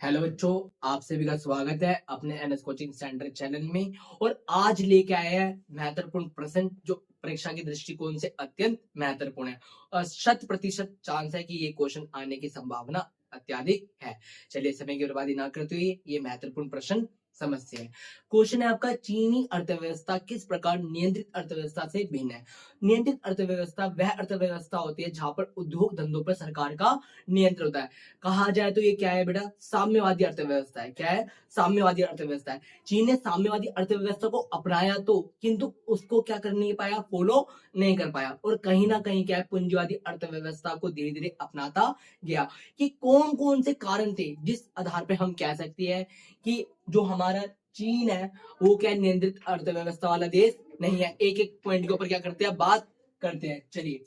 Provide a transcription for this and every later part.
Hello बच्चों, आप सभी का स्वागत है अपने एनएस कोचिंग सेंटर चैनल में। और आज लेके आए हैं महत्वपूर्ण प्रश्न जो परीक्षा के दृष्टिकोण से अत्यंत महत्वपूर्ण है और 100% चांस है कि ये क्वेश्चन आने की संभावना अत्याधिक है। चलिए समय की बर्बादी ना करते हुए ये महत्वपूर्ण प्रश्न समझते हैं। क्वेश्चन है आपका, चीनी अर्थव्यवस्था किस प्रकार नियंत्रित अर्थव्यवस्था से भिन्न है। नियंत्रित अर्थव्यवस्था वह अर्थव्यवस्था होती है जहां पर उद्योग धंधों पर सरकार का नियंत्रण होता है। कहा जाए तो ये क्या है बेटा, साम्यवादी अर्थव्यवस्था है। क्या है? साम्यवादी अर्थव्यवस्था है। चीन ने साम्यवादी अर्थव्यवस्था को अपनाया तो, किंतु उसको क्या कर नहीं पाया, फॉलो नहीं कर पाया। और कहीं ना कहीं क्या है, पूंजीवादी अर्थव्यवस्था को धीरे धीरे अपनाता गया। कि कौन कौन से कारण थे जिस आधार पे हम कह सकते हैं कि जो हमारा चीन है वो क्या नियंत्रित अर्थव्यवस्था वाला देश नहीं है। एक एक पॉइंट के ऊपर क्या करते हैं, बात करते हैं। चलिए,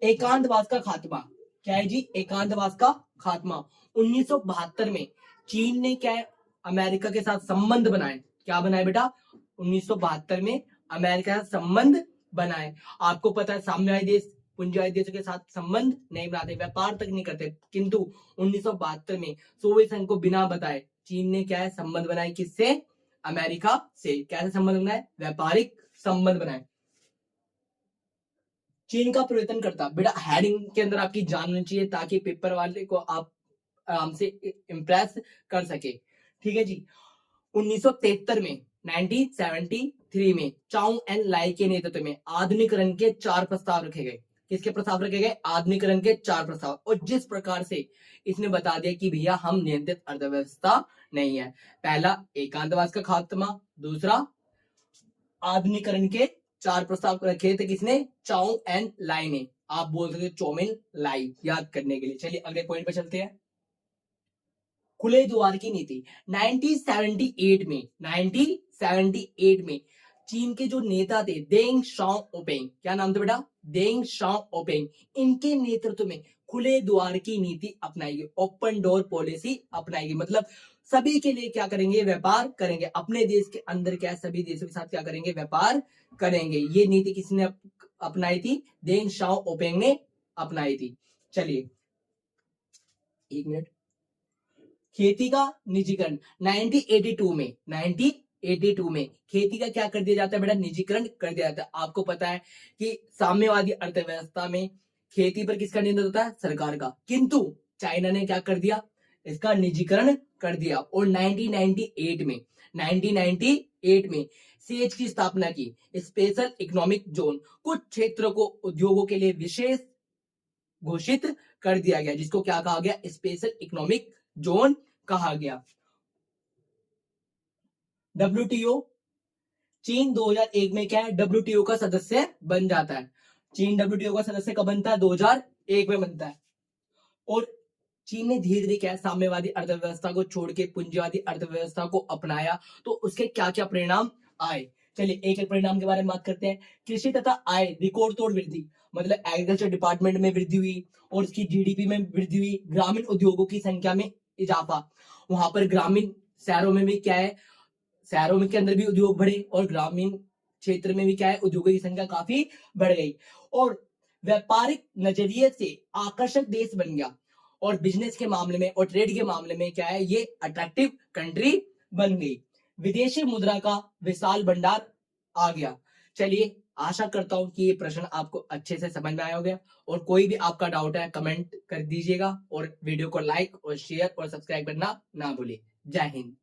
एकांतवास का खात्मा। क्या है जी? एकांतवास का खात्मा। 1972 में चीन ने क्या है, अमेरिका के साथ संबंध बनाए। क्या बनाए बेटा? 1972 में अमेरिका के साथ संबंध बनाए। आपको पता है साम्यवादी देश पूंजीवादी देशों के साथ संबंध नहीं बनाते, व्यापार तक नहीं करते, किंतु 1972 में सोवियत संघ को बिना बताए चीन ने क्या है, संबंध बनाए। किससे? अमेरिका से। कैसे संबंध बनाए? व्यापारिक संबंध बनाए। चीन का परिवर्तन करता बेटा, हेडिंग के अंदर आपकी जाननी चाहिए ताकि पेपर वाले को आप आराम से इम्प्रेस कर सके। ठीक है जी। 1973 में 1973 में चाउ एन लाई के नेतृत्व में आधुनिकरण के 4 प्रस्ताव रखे गए। किसके प्रस्ताव रखे गए? आधुनिकरण के 4 प्रस्ताव। और जिस प्रकार से इसने बता दिया कि भैया हम नियंत्रित अर्थव्यवस्था नहीं है। पहला, एकांतवास का खात्मा। दूसरा, आधुनिकरण के 4 प्रस्ताव रखे थे किसने? चाउ एन लाई ने। आप बोल सकते हो चौमिन लाई, याद करने के लिए। चलिए अगले पॉइंट पे चलते हैं। खुले द्वार की नीति। 1978 में चीन के जो नेता थे देंग शाओपिंग, क्या नाम था बेटा? देंग शाओपिंग। इनके नेतृत्व में खुले द्वार की नीति अपनाएगी, ओपन डोर पॉलिसी अपनाएगी। मतलब सभी के लिए क्या करेंगे? व्यापार करेंगे। अपने देश के अंदर क्या, सभी देशों के साथ क्या करेंगे? व्यापार करेंगे। ये नीति किसने अपनाई थी? देंग शाओपिंग ने अपनाई थी। चलिए एक मिनट। खेती का निजीकरण। 1982 में खेती का क्या कर दिया जाता है बेटा? निजीकरण कर दिया जाता है। आपको पता है कि साम्यवादी अर्थव्यवस्था में खेती पर किसका नियंत्रण होता है? सरकार का। किंतु चाइना ने क्या कर दिया? इसका निजीकरण कर दिया। और 1998 में सेज की स्थापना की, स्पेशल इकोनॉमिक जोन। कुछ क्षेत्रों को उद्योगों के लिए विशेष घोषित कर दिया गया, जिसको क्या कहा गया? स्पेशल इकोनॉमिक जोन कहा गया। डब्ल्यूटीओ। चीन 2001 में क्या है, डब्ल्यूटीओ का सदस्य बन जाता है। चीन डब्ल्यूटीओ का सदस्य कब बनता है? 2001 में बनता है। और चीन ने धीरे धीरे क्या है, साम्यवादी अर्थव्यवस्था को छोड़ के पूंजीवादी अर्थव्यवस्था को अपनाया। तो उसके क्या क्या परिणाम आए, चलिए एक एक परिणाम के बारे में बात करते हैं। कृषि तथा आय रिकॉर्ड तोड़ वृद्धि, मतलब एग्रीकल्चर डिपार्टमेंट में वृद्धि हुई और उसकी जीडीपी में वृद्धि हुई। ग्रामीण उद्योगों की संख्या में इजाफा। वहां पर ग्रामीण शहरों में भी क्या है, शहरों में के अंदर भी उद्योग बढ़े और ग्रामीण क्षेत्र में भी क्या है, उद्योगों की संख्या काफी बढ़ गई। और व्यापारिक नजरिए से आकर्षक देश बन गया। और बिजनेस के मामले में और ट्रेड के मामले में क्या है, ये अट्रैक्टिव कंट्री बन गई। विदेशी मुद्रा का विशाल भंडार आ गया। चलिए आशा करता हूं कि ये प्रश्न आपको अच्छे से समझ में आया होगा। और कोई भी आपका डाउट है कमेंट कर दीजिएगा और वीडियो को लाइक और शेयर और सब्सक्राइब करना ना भूलिए। जय हिंद।